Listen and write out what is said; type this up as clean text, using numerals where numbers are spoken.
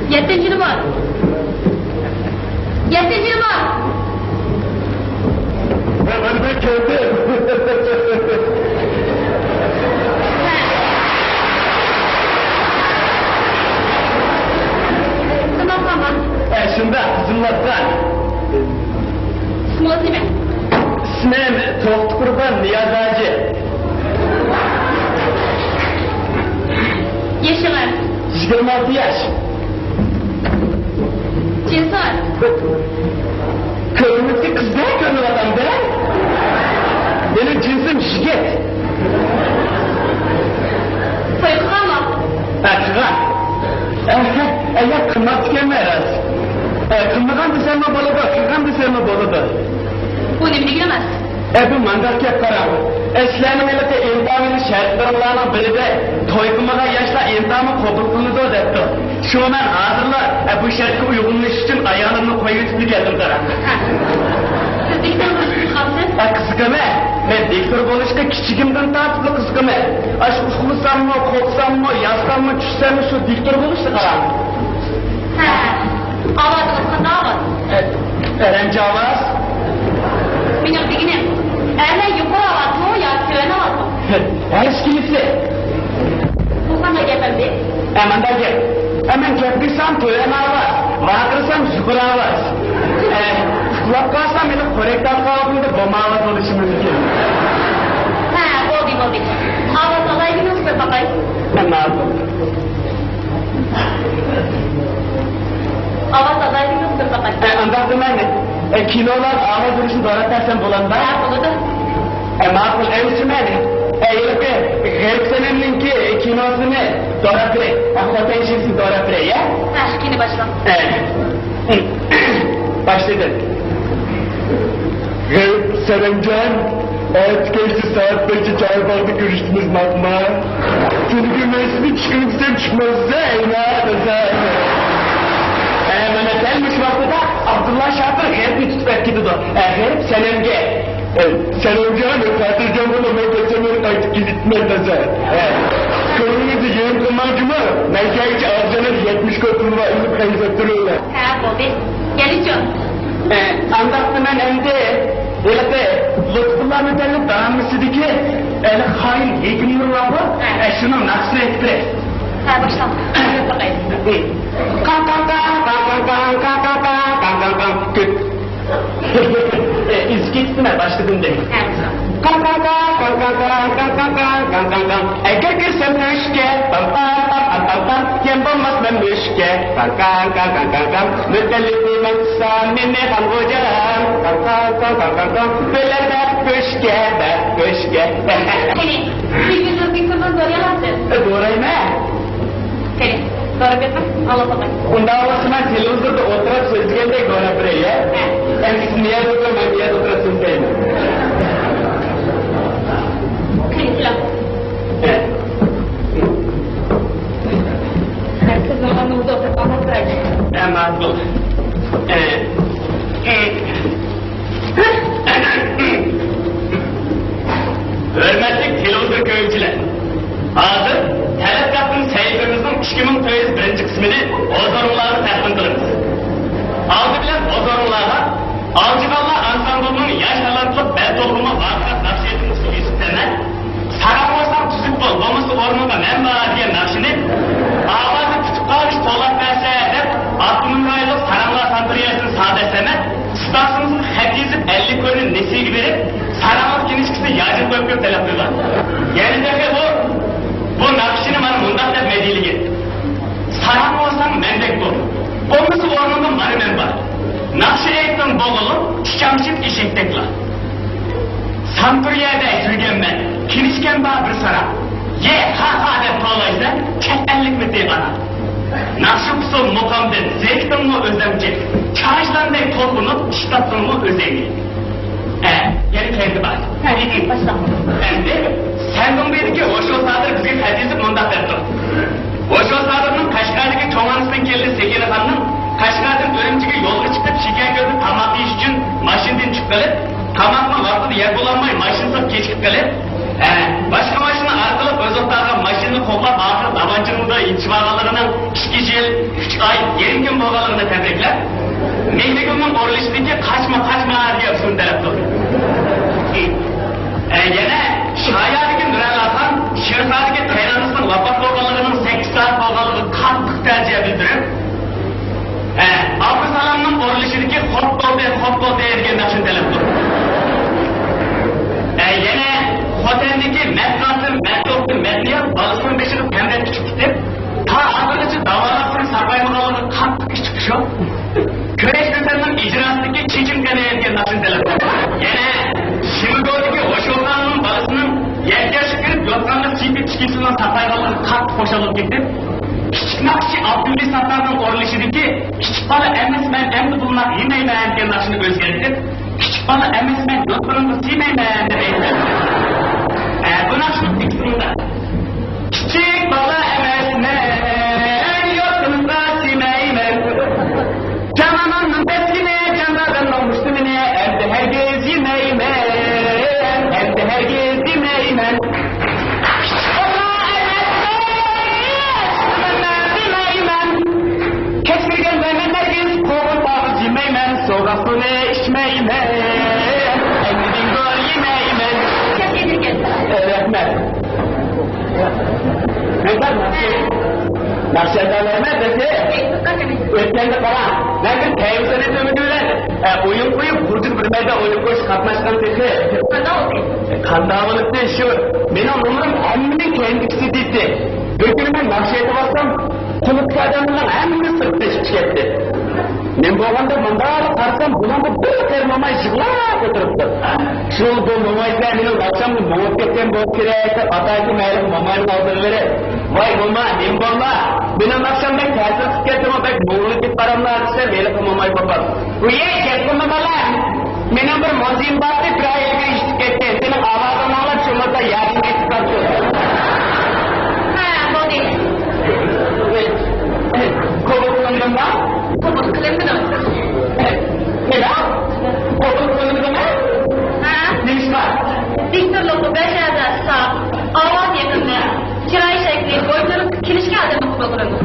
7. var. 7. var. Ben gördüm. Tamam. Şunda kızımlardan. İsmi değil mi? İsmim Toht Kurban Niyaz Hacı. Yaşın 26 yaş. Cinsi var. Kırmızı kız ne gönül adam be? Benim cinsim şirket. Soyukhan mı? Kıgan. Evet, kırmak tükenmez. Kırmagan da sevme balıdır, kırgan da sevme balıdır. Bu ne bilemez. Bu mandak yap karam. Eslerin millete imtihanın şartlarından biri de toykımaga yaşla imtihanı kabul kılındı depti. Şu an hazırlar bu şartı uygunluş için ayağını koyup geldim karam. Siz diktör olursunuz kalsın. Kızgıme, ben diktör oluşta küçüğümden tatlı kızgıme. Aş uçlusam mı, korksam mı, yazsam mı, çüşsem mi şu diktör oluşta karam. Avazınız kanda avaz. Erenci avaz. Benim bilginim. Erler yukarı avaz mı ya tüven avaz mı? Her eskilisi. Bu kanda geberdi. Hemen de gel. Hemen geldiysem tören avaz. Vakırsam şükür avaz. Kulak kalsam benim korektan kaldığımda bomba avaz oluşum mümkün. Oldu. Avaz alaydınız mı bakayım? Ben ne yapayım? Avaz alaydınız mı bakayım? Anlattım ben de. Kilolar avaz oluşum doğru tersen bulan da. Buludu. Makul evsi beni. Eğilip garip seneninki kinosunu doğru bire. Potenşiyesi doğru bire ya. Yine başla. Başladı. Selamcan, artık geçti saat 5'i çay bardı görüştünüz makma. Seni görmesini çıkırıksam çıkmazsa eyvah da Mehmet'elmiş vakti da Abdullah Şah'ın herbi tutup etkidi de. Herb Senemge. Senemcan, Kadircan bunu mevkesemeyi artık gizitmez de sen. Kırmızı yayın kılmacımı, Mecaici Avcan'ın 70 köprülü var, ünlü benzettiriyorlar. Bobby. Geleceğim. Anlattım ben hem de öyle Lütfullah Müdellip dağınmışıydı ki öyle hain hekimler var mı? Şunu nasıl ettirir? Başla. Bakayım. İzgitme başladım dedim. Eğer girsem müşke, yapamaz ben müşke. Müdellip maksamini halvocam. Böyle müşke. Seni, bir gün bir kızın doğru yalansı. Doğrayım Seni, doğru götür, Allah bakayım. Unda olmasına televizyonda oturup sözgende doğru buraya. Hem niye oturup ben niye oturup sözgende. Seni silah. Kızım onu burada oturup anlatıraydı. Ama bu. Hürmetli televizyon köyücüler. Hazır, talep yaptığım seyircimizin 2001 kısmını ozorunlarını takdim kılınız. Aldı bilen ozorunlarla Alcıkallah Ansamblı'nın yaş talantlı bel toplumu varsa nakşiyetimiz istemen, Saramosan tüzük bol, bomusu ormunda menbaa diye nakşini, ağabeyde tutup kalmış toğlak verse edip, 60 aylık Saramlar Santriyası'nın sadeseme, Stasımızın hediyizip 50 koyunun nesi verip, Saramaz genişkisi yağcı koyup teleplıyorlar. Gelecekte bu nakşini bana mundak da mediliği. Saramazsan mendek bol, bomusu ormunda marı menbaa. Nakşı eğitim bol olup, çiçamşıp işektekler. Santriyada sürgen ben, kinişken bağ bir saram. Ye ha de prolaysa, kettenlik mi diye bana. Nakşı kusul mukamden, zevkten mi özlemci, çarşıdan dey tolbunu, şitatın mı özeyi. Yeni kendi bak. Başla. Endi, sen buydu ki, Oşo Sadır bizim hadisi mundak verdi. Oşo Sadır'ın Kaşgar'daki çoğanısından geldi Segir Hanım'ın, Kaşgar'dan Örümcük'e yolga çıkıp şeker gördü tamak iş için maşinden çıkkalı, tamakla vakti yer bulanmayı maşinsız geçip kalı, başka maşını arkalıp öz otağa maşını koplap ağırlıp Avancı'nın inçivağalarının 2 yıl, 3 ay, 20 gün boğalarını tebrikler. Mehdigül'ün orluştaki kaçma diye şunu derip durdu. Yine Şayadaki Nurel Hasan, Şirzadaki Taylanısın Vapat boğalarının 8 saat boğalarını katlık tercih bildirip, Abdüsalam'ın orluştaki hop bol deyirgenden şunu derip durdu. Yine Hotel'deki Metniyat balısının beşini pembe küçük gidip ta ağırlıcı davalasını saklaymalarını katlık küçük şu. Köreş Mesel'in icrasındaki çekim kanayerken nasıl telefon. Yine Şimigo'daki Hoşoğlan'ın balısının yerkeş girip yoksanlık çipi çıkışından saklaymalarını katlık hoşalıp gidip küçük nakşi Abdülhamid Sattar'ın orluşudaki küçük balı emesmen emdi bulmak yemeymeyen diye nasını özgerdip küçük balı emesmen yoksanlık silmeymeyen demeydiler. Bu nasıl ikisinde? Küçük balı emesmen yoksanlık silmeymeyen cananın beskine canların olmuştu mine evde herkes yemeymen evde herkes yemeymen Soğukunu içmeymen, emridin gol yemeymen. Çok yedirgen. Öğretmen. Neden nasıl? Nasıl ederler dedi? Öğretmen de falan. Lakin televizyon etmemediler. Oyun koyup vurduk bir meyde oyun koyup katlaştan dedi. Kanda oldu. Kandavalık değil şu. Benim numaram emminin kendisi dedi. Götürüme nakşiyete baksam, kulüpçü adamından emmini sırtı şişetti. Men bo'lganda bunday qarsam bunaqa bir termamay yig'lab o'tiribdi. Shu bu mo'maylar meni oqshom mo'mab ketgan bo'lib kerak, ataki mayli mo'mayni oldirlari. Voy mo'ma, men bo'lma. Meni oqshomda ta'sir qilib ketdim, bak mo'mni deb qaramlar desa, meni mo'may bo'ladi. Bu yer ketdim bola. Meni bir mozim batib rayga ishib ketdi. Seni ovozini olib shumada yaxshi ketib qoldi. Ha, bo'ldi. Ko'p qilindimmi? Kubur kılındı mı? Neda? Kubur kılındı mı? Ha? Ne iş var? Diktorluğu 5 sağ, avaz yakında, çıray şekli, boyutları kilişki adamı programı.